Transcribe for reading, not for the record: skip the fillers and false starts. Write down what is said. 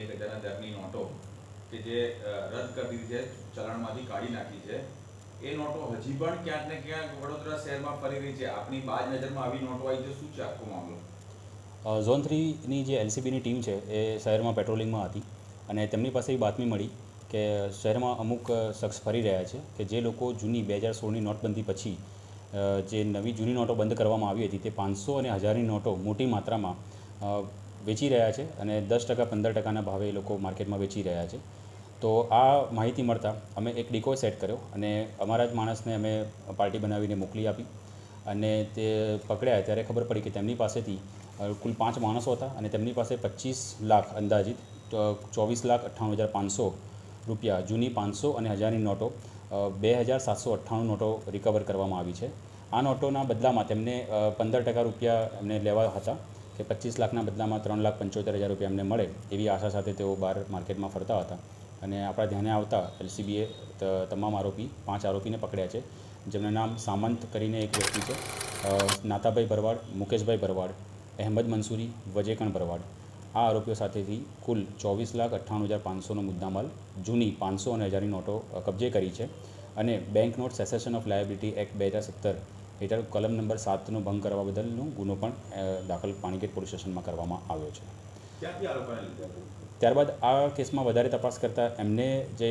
1000 દરની નોટો કે જે રદ કરી દીધી છે, ચલણમાંથી કાઢી નાખી છે, એ નોટો હજી પણ ક્યાંક ને ક્યાંક વડોદરા શહેરમાં ફરી રહી છે. આપની બાજ નજરમાં આવી નોટો આવી છે, શું છે આખો મામલો? ઝોન 3ની જે એલસીબીની ટીમ છે એ શહેરમાં પેટ્રોલિંગમાં હતી અને તેમની પાસે એ બાતમી મળી કે શહેરમાં અમુક શખ્સ ફરી રહ્યા છે કે જે લોકો જૂની 2016ની નોટબંધી પછી જે નવી જૂની નોટો બંધ કરવામાં આવી હતી તે 500 અને 1000ની નોટો મોટી માત્રામાં વેચી રહ્યા છે અને 10% 15%ના ભાવે એ લોકો માર્કેટમાં વેચી રહ્યા છે. તો આ માહિતી મળતા અમે એક ડિકોય સેટ કર્યો અને અમારા જ માણસને અમે પાર્ટી બનાવીને મોકલી આપી અને તે પકડ્યા ત્યારે ખબર પડી કે તેમની પાસેથી કુલ 5 માણસો હતા અને તેમની પાસે 25 લાખ અંદાજિત 24,98,500 રૂપિયા જૂની 500 અને 1000ની નોટો 2,798 નોટો રિકવર કરવામાં આવી છે. આ નોટોના બદલામાં તેમને 15% રૂપિયા એમને લેવા હતા કે 25 લાખના બદલામાં 3,75,000 રૂપિયા એમને મળે એવી આશા સાથે તેઓ બહાર માર્કેટમાં ફરતા હતા અને આપણા ધ્યાને આવતા એલસીબીએ તમામ 5 આરોપીને પકડ્યા છે, જેમનું નામ સામંત કરીને એક વ્યક્તિ છે, નાતાભાઈ ભરવાડ, મુકેશભાઈ ભરવાડ, અહેમદ મંસૂરી, વજેકણ ભરવાડ. આ આરોપીઓ સાથેથી કુલ 24,98,500નો મુદ્દામાલ જૂની 500 અને 1000ની નોટો કબજે કરી છે અને bank note cessation of liability act 2017 હેઠળ કલમ નંબર 7નો ભંગ કરવા બદલનો ગુનો પણ દાખલ પાણીગેટ પોલીસ સ્ટેશનમાં કરવામાં આવ્યો છે. ત્યારબાદ આ કેસમાં વધારે તપાસ કરતાં એમને જે